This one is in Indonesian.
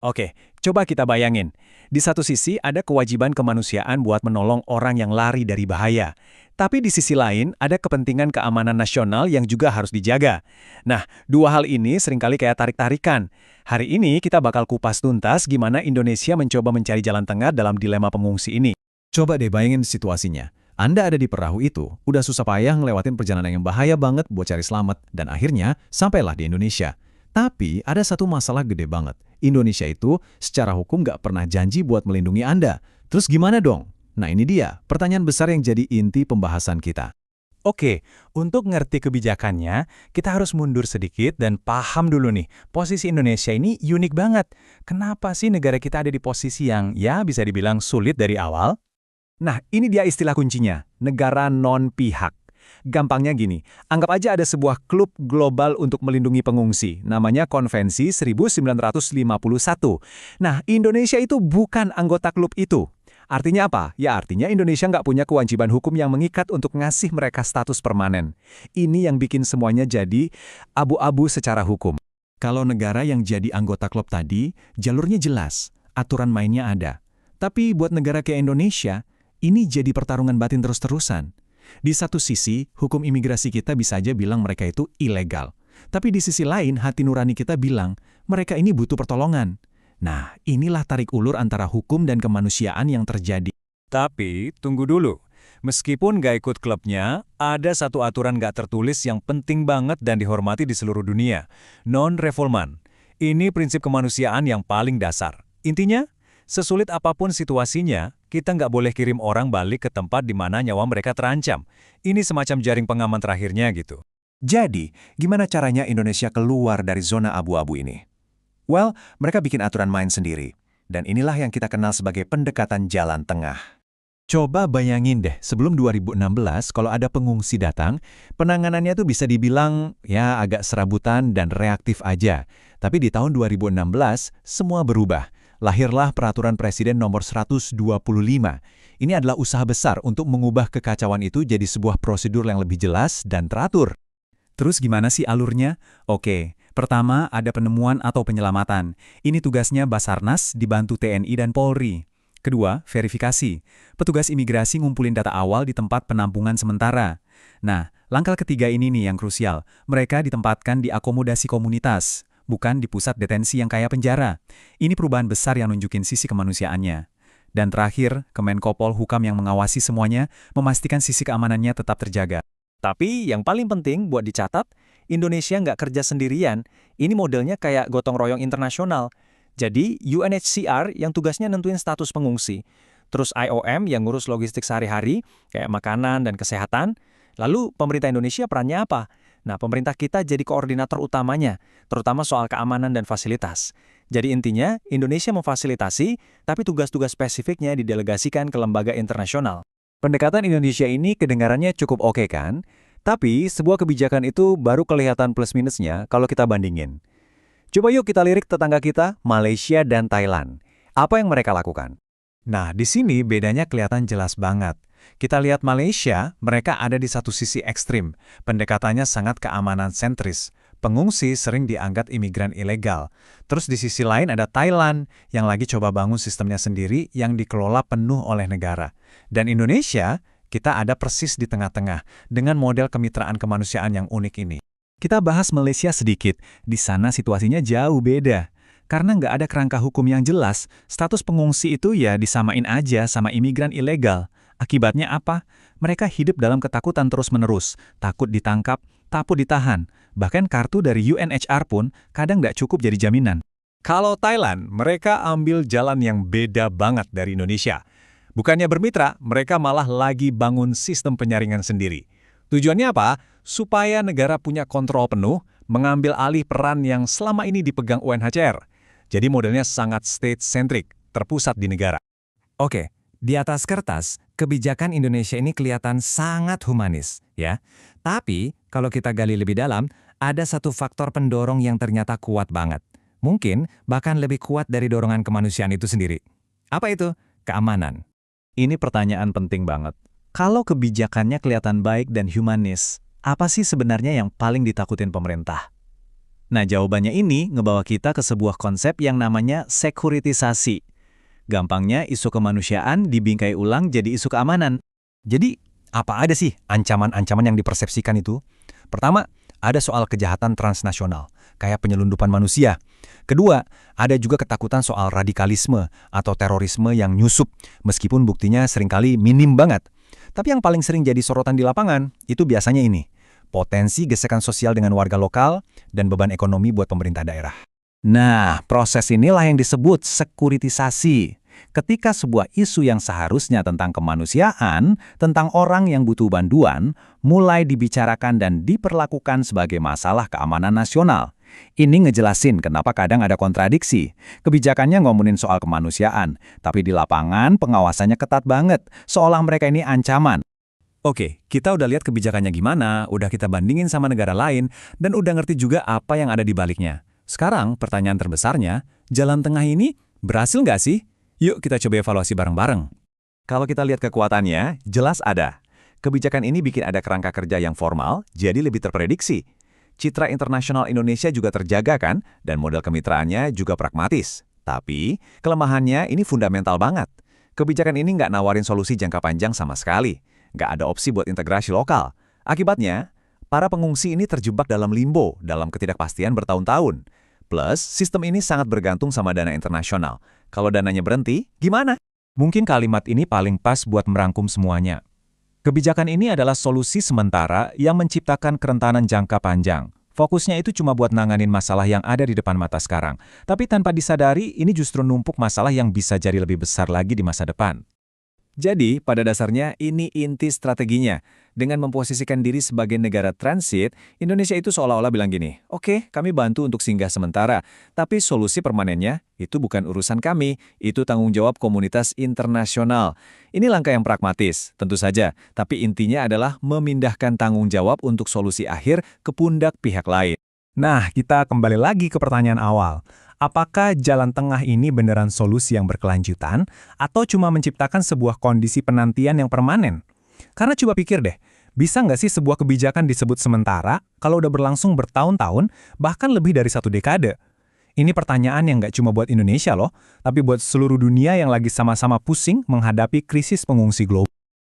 Oke, coba kita bayangin. Di satu sisi ada kewajiban kemanusiaan buat menolong orang yang lari dari bahaya. Tapi di sisi lain ada kepentingan keamanan nasional yang juga harus dijaga. Nah, dua hal ini seringkali kayak tarik-tarikan. Hari ini kita bakal kupas tuntas gimana Indonesia mencoba mencari jalan tengah dalam dilema pengungsi ini. Coba deh bayangin situasinya. Anda ada di perahu itu, udah susah payah ngelewatin perjalanan yang bahaya banget buat cari selamat, dan akhirnya sampailah di Indonesia. Tapi ada satu masalah gede banget. Indonesia itu secara hukum nggak pernah janji buat melindungi Anda. Terus gimana dong? Nah ini dia, pertanyaan besar yang jadi inti pembahasan kita. Oke, untuk ngerti kebijakannya, kita harus mundur sedikit dan paham dulu nih, posisi Indonesia ini unik banget. Kenapa sih negara kita ada di posisi yang ya bisa dibilang sulit dari awal? Nah, ini dia istilah kuncinya, negara non-pihak. Gampangnya gini, anggap aja ada sebuah klub global untuk melindungi pengungsi, namanya Konvensi 1951. Nah, Indonesia itu bukan anggota klub itu. Artinya apa? Ya artinya Indonesia nggak punya kewajiban hukum yang mengikat untuk ngasih mereka status permanen. Ini yang bikin semuanya jadi abu-abu secara hukum. Kalau negara yang jadi anggota klub tadi, jalurnya jelas, aturan mainnya ada. Tapi buat negara kayak Indonesia, ini jadi pertarungan batin terus-terusan. Di satu sisi, hukum imigrasi kita bisa aja bilang mereka itu ilegal. Tapi di sisi lain, hati nurani kita bilang, mereka ini butuh pertolongan. Nah, inilah tarik ulur antara hukum dan kemanusiaan yang terjadi. Tapi, tunggu dulu. Meskipun nggak ikut klubnya, ada satu aturan nggak tertulis yang penting banget dan dihormati di seluruh dunia. Non-refoulement. Ini prinsip kemanusiaan yang paling dasar. Intinya, sesulit apapun situasinya, kita nggak boleh kirim orang balik ke tempat di mana nyawa mereka terancam. Ini semacam jaring pengaman terakhirnya gitu. Jadi, gimana caranya Indonesia keluar dari zona abu-abu ini? Well, mereka bikin aturan main sendiri. Dan inilah yang kita kenal sebagai pendekatan jalan tengah. Coba bayangin deh, sebelum 2016 kalau ada pengungsi datang, penanganannya tuh bisa dibilang ya agak serabutan dan reaktif aja. Tapi di tahun 2016, semua berubah. Lahirlah Peraturan Presiden Nomor 125. Ini adalah usaha besar untuk mengubah kekacauan itu jadi sebuah prosedur yang lebih jelas dan teratur. Terus gimana sih alurnya? Oke, pertama ada penemuan atau penyelamatan. Ini tugasnya Basarnas dibantu TNI dan Polri. Kedua, verifikasi. Petugas imigrasi ngumpulin data awal di tempat penampungan sementara. Nah, langkah ketiga ini nih yang krusial. Mereka ditempatkan di akomodasi komunitas, bukan di pusat detensi yang kayak penjara. Ini perubahan besar yang nunjukin sisi kemanusiaannya. Dan terakhir, Kemenko Polhukam yang mengawasi semuanya, memastikan sisi keamanannya tetap terjaga. Tapi yang paling penting buat dicatat, Indonesia nggak kerja sendirian. Ini modelnya kayak gotong royong internasional. Jadi UNHCR yang tugasnya nentuin status pengungsi. Terus IOM yang ngurus logistik sehari-hari, kayak makanan dan kesehatan. Lalu pemerintah Indonesia perannya apa? Nah, pemerintah kita jadi koordinator utamanya, terutama soal keamanan dan fasilitas. Jadi intinya, Indonesia memfasilitasi, tapi tugas-tugas spesifiknya didelegasikan ke lembaga internasional. Pendekatan Indonesia ini kedengarannya cukup oke kan? Tapi sebuah kebijakan itu baru kelihatan plus-minusnya kalau kita bandingin. Coba yuk kita lirik tetangga kita, Malaysia dan Thailand. Apa yang mereka lakukan? Nah, di sini bedanya kelihatan jelas banget. Kita lihat Malaysia, mereka ada di satu sisi ekstrim. Pendekatannya sangat keamanan sentris. Pengungsi sering dianggap imigran ilegal. Terus di sisi lain ada Thailand, yang lagi coba bangun sistemnya sendiri yang dikelola penuh oleh negara. Dan Indonesia, kita ada persis di tengah-tengah, dengan model kemitraan kemanusiaan yang unik ini. Kita bahas Malaysia sedikit. Di sana situasinya jauh beda. Karena nggak ada kerangka hukum yang jelas, status pengungsi itu ya disamain aja sama imigran ilegal. Akibatnya apa? Mereka hidup dalam ketakutan terus-menerus, takut ditangkap, takut ditahan. Bahkan kartu dari UNHCR pun kadang nggak cukup jadi jaminan. Kalau Thailand, mereka ambil jalan yang beda banget dari Indonesia. Bukannya bermitra, mereka malah lagi bangun sistem penyaringan sendiri. Tujuannya apa? Supaya negara punya kontrol penuh, mengambil alih peran yang selama ini dipegang UNHCR. Jadi modelnya sangat state-centric, terpusat di negara. Oke, di atas kertas, kebijakan Indonesia ini kelihatan sangat humanis, ya. Tapi, kalau kita gali lebih dalam, ada satu faktor pendorong yang ternyata kuat banget. Mungkin bahkan lebih kuat dari dorongan kemanusiaan itu sendiri. Apa itu? Keamanan. Ini pertanyaan penting banget. Kalau kebijakannya kelihatan baik dan humanis, apa sih sebenarnya yang paling ditakutin pemerintah? Nah, jawabannya ini ngebawa kita ke sebuah konsep yang namanya sekuritisasi. Gampangnya, isu kemanusiaan dibingkai ulang jadi isu keamanan. Jadi, apa ada sih ancaman-ancaman yang dipersepsikan itu? Pertama, ada soal kejahatan transnasional, kayak penyelundupan manusia. Kedua, ada juga ketakutan soal radikalisme atau terorisme yang nyusup, meskipun buktinya seringkali minim banget. Tapi yang paling sering jadi sorotan di lapangan, itu biasanya ini. Potensi gesekan sosial dengan warga lokal dan beban ekonomi buat pemerintah daerah. Nah, proses inilah yang disebut sekuritisasi. Ketika sebuah isu yang seharusnya tentang kemanusiaan, tentang orang yang butuh bantuan, mulai dibicarakan dan diperlakukan sebagai masalah keamanan nasional. Ini ngejelasin kenapa kadang ada kontradiksi. Kebijakannya ngomongin soal kemanusiaan, tapi di lapangan pengawasannya ketat banget, seolah mereka ini ancaman. Oke, kita udah lihat kebijakannya gimana, udah kita bandingin sama negara lain, dan udah ngerti juga apa yang ada di baliknya. Sekarang, pertanyaan terbesarnya, jalan tengah ini berhasil nggak sih? Yuk kita coba evaluasi bareng-bareng. Kalau kita lihat kekuatannya, jelas ada. Kebijakan ini bikin ada kerangka kerja yang formal, jadi lebih terprediksi. Citra internasional Indonesia juga terjaga kan, dan model kemitraannya juga pragmatis. Tapi, kelemahannya ini fundamental banget. Kebijakan ini nggak nawarin solusi jangka panjang sama sekali. Nggak ada opsi buat integrasi lokal. Akibatnya, para pengungsi ini terjebak dalam limbo, dalam ketidakpastian bertahun-tahun. Plus, sistem ini sangat bergantung sama dana internasional. Kalau dananya berhenti, gimana? Mungkin kalimat ini paling pas buat merangkum semuanya. Kebijakan ini adalah solusi sementara yang menciptakan kerentanan jangka panjang. Fokusnya itu cuma buat nanganin masalah yang ada di depan mata sekarang. Tapi tanpa disadari, ini justru numpuk masalah yang bisa jadi lebih besar lagi di masa depan. Jadi, pada dasarnya ini inti strateginya. Dengan memposisikan diri sebagai negara transit, Indonesia itu seolah-olah bilang gini, oke, kami bantu untuk singgah sementara, tapi solusi permanennya itu bukan urusan kami, itu tanggung jawab komunitas internasional. Ini langkah yang pragmatis, tentu saja, tapi intinya adalah memindahkan tanggung jawab untuk solusi akhir ke pundak pihak lain. Nah, kita kembali lagi ke pertanyaan awal. Apakah jalan tengah ini beneran solusi yang berkelanjutan, atau cuma menciptakan sebuah kondisi penantian yang permanen? Karena coba pikir deh, bisa nggak sih sebuah kebijakan disebut sementara kalau udah berlangsung bertahun-tahun, bahkan lebih dari 1 dekade? Ini pertanyaan yang nggak cuma buat Indonesia loh, tapi buat seluruh dunia yang lagi sama-sama pusing menghadapi krisis pengungsi global.